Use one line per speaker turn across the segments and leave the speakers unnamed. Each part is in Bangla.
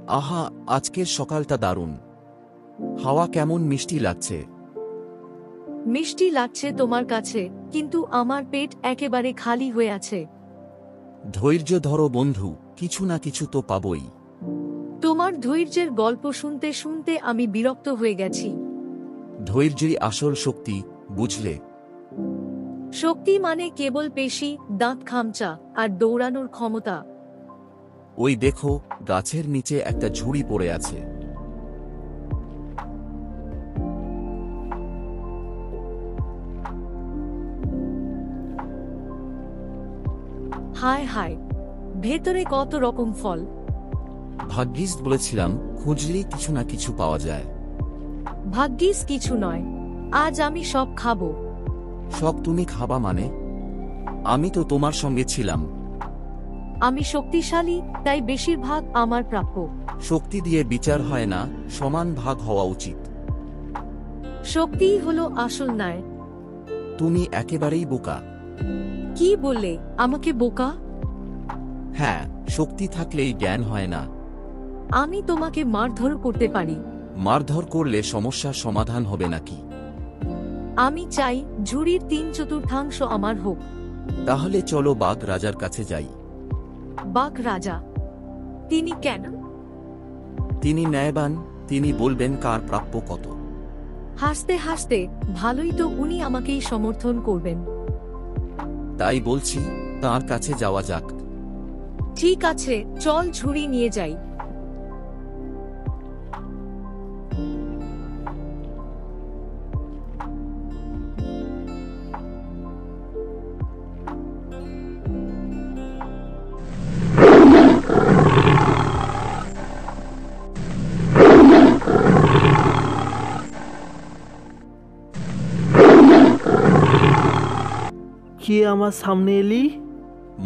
আহা, আজকের সকালটা দারুণ। হাওয়া কেমন মিষ্টি লাগছে।
মিষ্টি লাগছে তোমার কাছে, কিন্তু আমার পেট একেবারে খালি হয়ে আছে।
ধৈর্য ধরো বন্ধু, কিছু না কিছু তো পাবই।
তোমার ধৈর্যের গল্প শুনতে শুনতে আমি বিরক্ত হয়ে গেছি।
ধৈর্যই আসল শক্তি, বুঝলে?
শক্তি মানে কেবল পেশি, দাঁত খামচা আর দৌড়ানোর ক্ষমতা?
ওই দেখো, গাছের নিচে একটা ঝুড়ি পড়ে আছে।
হায় হায়, ভেতরে কত রকম ফল!
ভাগ্যিস বলেছিলাম, খুঁজলেই কিছু না কিছু পাওয়া যায়।
ভাগ্যিস কিছু নয়, আজ আমি সব খাবো।
সব তুমি খাবা মানে? আমি তো তোমার সঙ্গে ছিলাম।
আমি শক্তিশালী, তাই বেশিরভাগ আমার প্রাপ্য।
শক্তি দিয়ে বিচার হয় না, সমান ভাগ হওয়া উচিত।
শক্তিই হলো আসল ন্যায়।
তুমি একেবারেই বোকা।
কি বললে, আমাকে বোকা?
হ্যাঁ, শক্তি থাকলেই জ্ঞান হয় না।
আমি তোমাকে মারধর করতে পারি।
মারধর করলে সমস্যার সমাধান হবে নাকি?
আমি চাই ঝুড়ির 3/4 আমার হোক।
তাহলে চলো বাঘ রাজার কাছে যাই।
বাঘ রাজা? তিনি কেন?
তিনি ন্যায়বান, তিনি বলবেন কার প্রাপ্য কত।
হাসতে হাসতে, ভালোই তো উনি আমাকেই সমর্থন করবেন।
তাই বলছি, তার কাছে যাওয়া যাক।
ঠিক আছে, চল ঝুড়ি নিয়ে যাই।
কে আমার সামনে এলি?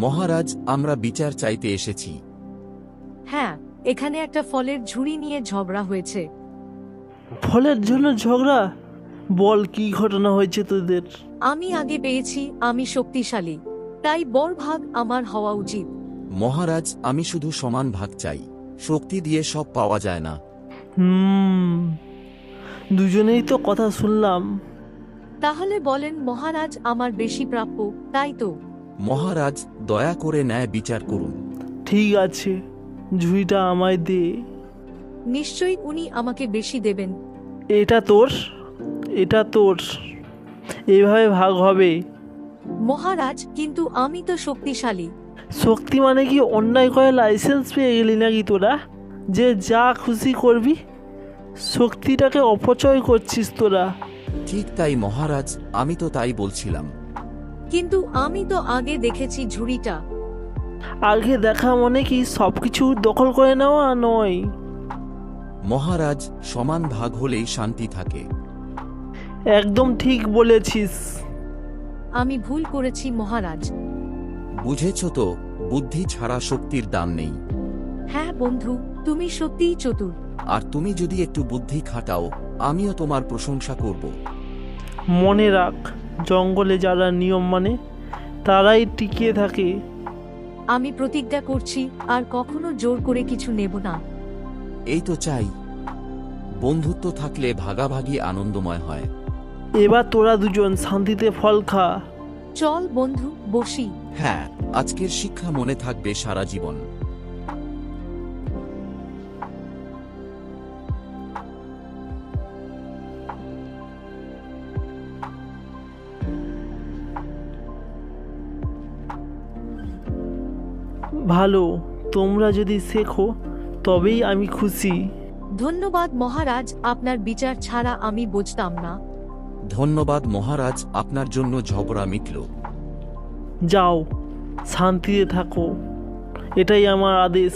মহারাজ, আমরা বিচার চাইতে এসেছি।
হ্যাঁ, এখানে একটা ফলের ঝুড়ি নিয়ে ঝগড়া হয়েছে।
ফলের জন্য ঝগড়া? বল, কি ঘটনা হয়েছে তোদের?
আমি আগে পেয়েছি, আমি শক্তিশালী, তাই বড় ভাগ আমার হওয়া উচিত।
মহারাজ, আমি শুধু সমান ভাগ চাই। শক্তি দিয়ে সব পাওয়া যায় না।
দুজনেই তো কথা শুনলাম।
তাহলে বলেন মহারাজ, আমার বেশি প্রাপ্য, তাই তো?
মহারাজ, দয়া করে ন্যায় বিচার করুন।
ঠিক আছে, ঝুড়িটা আমায় দে।
নিশ্চয়ই উনি আমাকে বেশি দেবেন।
এটা তোর, এটা তোর, এইভাবে ভাগ হবে।
মহারাজ, কিন্তু আমি তো শক্তিশালী।
শক্তি মানে কি অন্যায় করে লাইসেন্স পেয়ে গেলি নাকি তোরা, যে যা খুশি করবি? শক্তিটাকে অপচয় করছিস তোরা।
ঠিক তাই মহারাজ, আমি তো তাই বলছিলাম।
কিন্তু আমি তো আগে দেখেছি ঝুড়িটা।
আগে দেখা মানে কি সবকিছু দখল করে নেওয়া নয়।
মহারাজ, সমান ভাগ হলেই শান্তি থাকে।
একদম ঠিক বলেছিস।
আমি ভুল করেছি মহারাজ।
বুঝেছ তো, বুদ্ধি ছাড়া শক্তির দাম নেই।
হ্যাঁ বন্ধু, তুমি সত্যিই চতুর।
আর তুমি যদি একটু বুদ্ধি খাটাও, আমিও তোমার প্রশংসা করব।
মনে রাখ, জঙ্গলে যারা নিয়ম মানে তারাই টিকিয়ে থাকে।
আমি প্রতিজ্ঞা করছি, আর কখনো জোর করে কিছু নেব না।
এই তো চাই। বন্ধুত্ব থাকলে ভাগাভাগি আনন্দময় হয়।
এবার তোরা দুজন শান্তিতে ফল খা।
চল বন্ধু, বসি।
হ্যাঁ, আজকের শিক্ষা মনে থাকবে সারা জীবন।
ভালো, তোমরা যদি শেখো তবেই আমি খুশি।
ধন্যবাদ মহারাজ, আপনার বিচার ছাড়া আমি বুঝতাম না।
ধন্যবাদ মহারাজ, আপনার জন্য ঝগড়া মিটল।
যাও, শান্তিতে থাকো, এটাই আমার আদেশ।